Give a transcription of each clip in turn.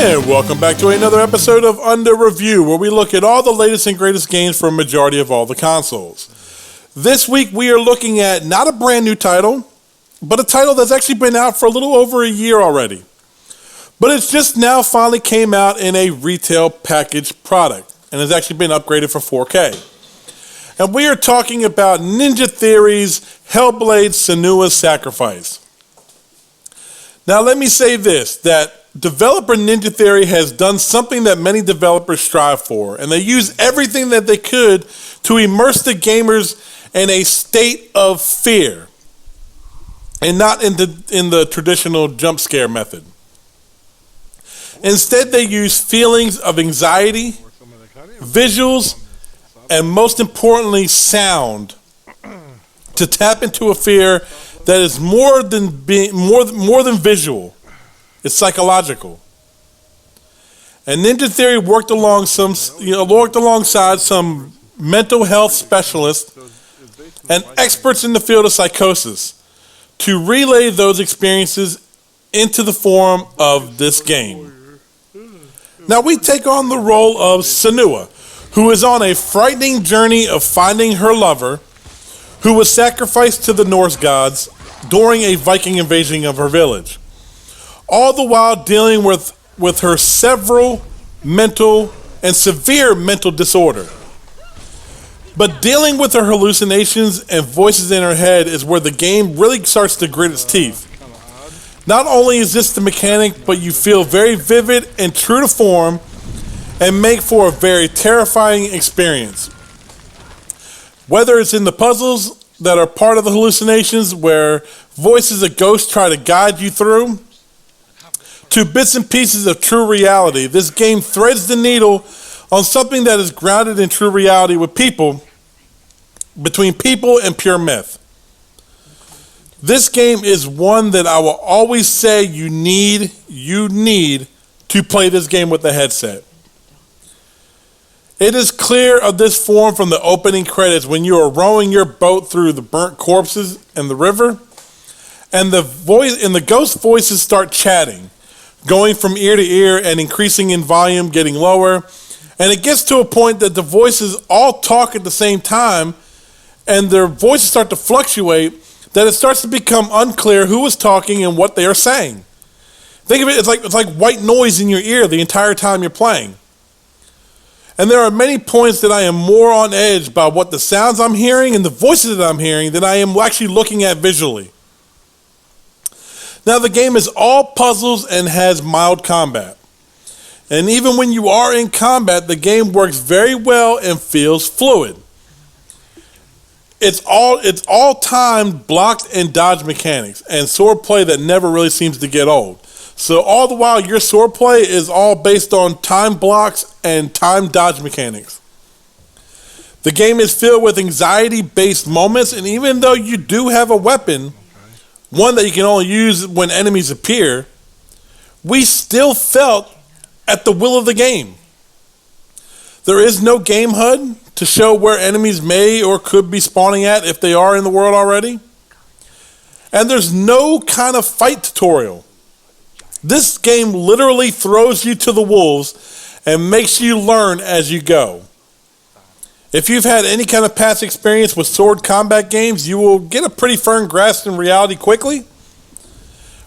And welcome back to another episode of Under Review, where we look at all the latest and greatest games for a majority of all the consoles. This week we are looking at not a brand new title, but a title that's actually been out for a little over a year already. But it's just now finally came out in a retail packaged product, and has actually been upgraded for 4K. And we are talking about Ninja Theory's Hellblade Senua Sacrifice. Now let me say this, that developer Ninja Theory has done something that many developers strive for, and they use everything that they could to immerse the gamers in a state of fear, and not in the traditional jump scare method. Instead, they use feelings of anxiety, visuals, and most importantly, sound to tap into a fear that is more than visual. It's psychological. And Ninja Theory worked alongside some mental health specialists and experts in the field of psychosis to relay those experiences into the form of this game. Now we take on the role of Senua, who is on a frightening journey of finding her lover, who was sacrificed to the Norse gods during a Viking invasion of her village. All the while dealing with her several mental and severe mental disorder. But dealing with her hallucinations and voices in her head is where the game really starts to grit its teeth. Not only is this the mechanic, but you feel very vivid and true to form and make for a very terrifying experience. Whether it's in the puzzles that are part of the hallucinations where voices of ghosts try to guide you through, to bits and pieces of true reality, this game threads the needle on something that is grounded in true reality with people, between people and pure myth. This game is one that I will always say you need to play this game with a headset. It is clear of this form from the opening credits when you are rowing your boat through the burnt corpses and the river, and the ghost voices start chatting, going from ear to ear and increasing in volume, getting lower. And it gets to a point that the voices all talk at the same time and their voices start to fluctuate, that it starts to become unclear who is talking and what they are saying. Think of it, it's like white noise in your ear the entire time you're playing. And there are many points that I am more on edge by what the sounds I'm hearing and the voices that I'm hearing than I am actually looking at visually. Now the game is all puzzles and has mild combat. And even when you are in combat, the game works very well and feels fluid. It's all timed, blocked, and dodge mechanics, and sword play that never really seems to get old. So all the while, your sword play is all based on time blocks and time dodge mechanics. The game is filled with anxiety-based moments, and even though you do have a weapon, one that you can only use when enemies appear, we still felt at the will of the game. There is no game HUD to show where enemies may or could be spawning at if they are in the world already. And there's no kind of fight tutorial. This game literally throws you to the wolves and makes you learn as you go. If you've had any kind of past experience with sword combat games, you will get a pretty firm grasp in reality quickly,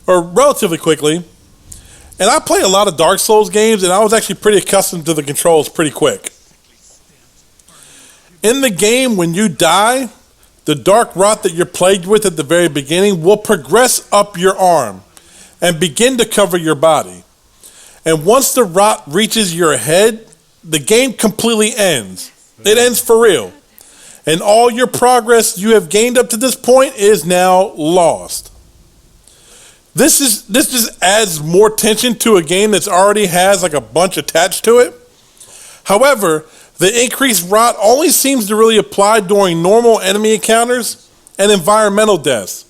or relatively quickly. And I play a lot of Dark Souls games, and I was actually pretty accustomed to the controls pretty quick. In the game, when you die, the dark rot that you're plagued with at the very beginning will progress up your arm and begin to cover your body. And once the rot reaches your head, the game completely ends. It ends for real. And all your progress you have gained up to this point is now lost. This just adds more tension to a game that's already has like a bunch attached to it. However, the increased rot only seems to really apply during normal enemy encounters and environmental deaths,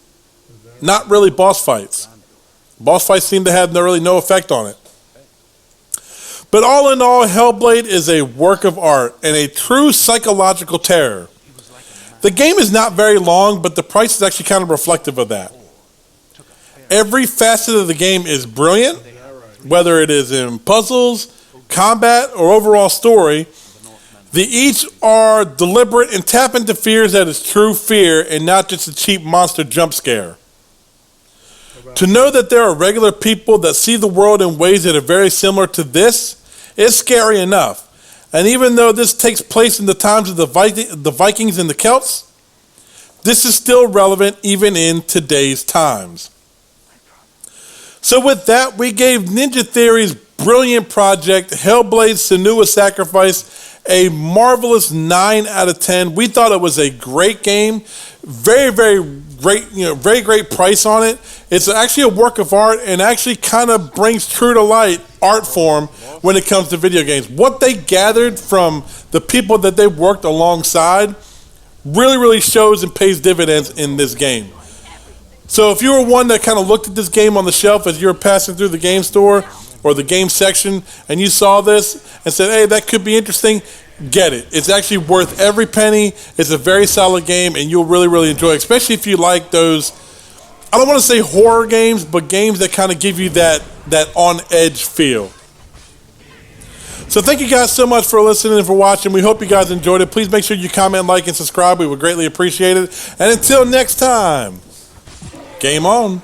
not really boss fights. Boss fights seem to have no effect on it. But all in all, Hellblade is a work of art and a true psychological terror. The game is not very long, but the price is actually kind of reflective of that. Every facet of the game is brilliant, whether it is in puzzles, combat, or overall story. They each are deliberate and tap into fears that is true fear and not just a cheap monster jump scare. To know that there are regular people that see the world in ways that are very similar to this is scary enough. And even though this takes place in the times of the Vikings and the Celts, this is still relevant even in today's times. So with that, we gave Ninja Theory's brilliant project, Hellblade Senua Sacrifice, a marvelous 9 out of 10. We thought it was a great game. Very, very great, very great price on it. It's actually a work of art and actually kind of brings true to light art form when it comes to video games. What they gathered from the people that they worked alongside really, really shows and pays dividends in this game. So if you were one that kind of looked at this game on the shelf as you were passing through the game store or the game section and you saw this and said, hey, that could be interesting, get it. It's actually worth every penny. It's a very solid game and you'll really, really enjoy it, especially if you like those, I don't want to say horror games, but games that kind of give you that on-edge feel. So thank you guys so much for listening and for watching. We hope you guys enjoyed it. Please make sure you comment, like, and subscribe. We would greatly appreciate it. And until next time, game on.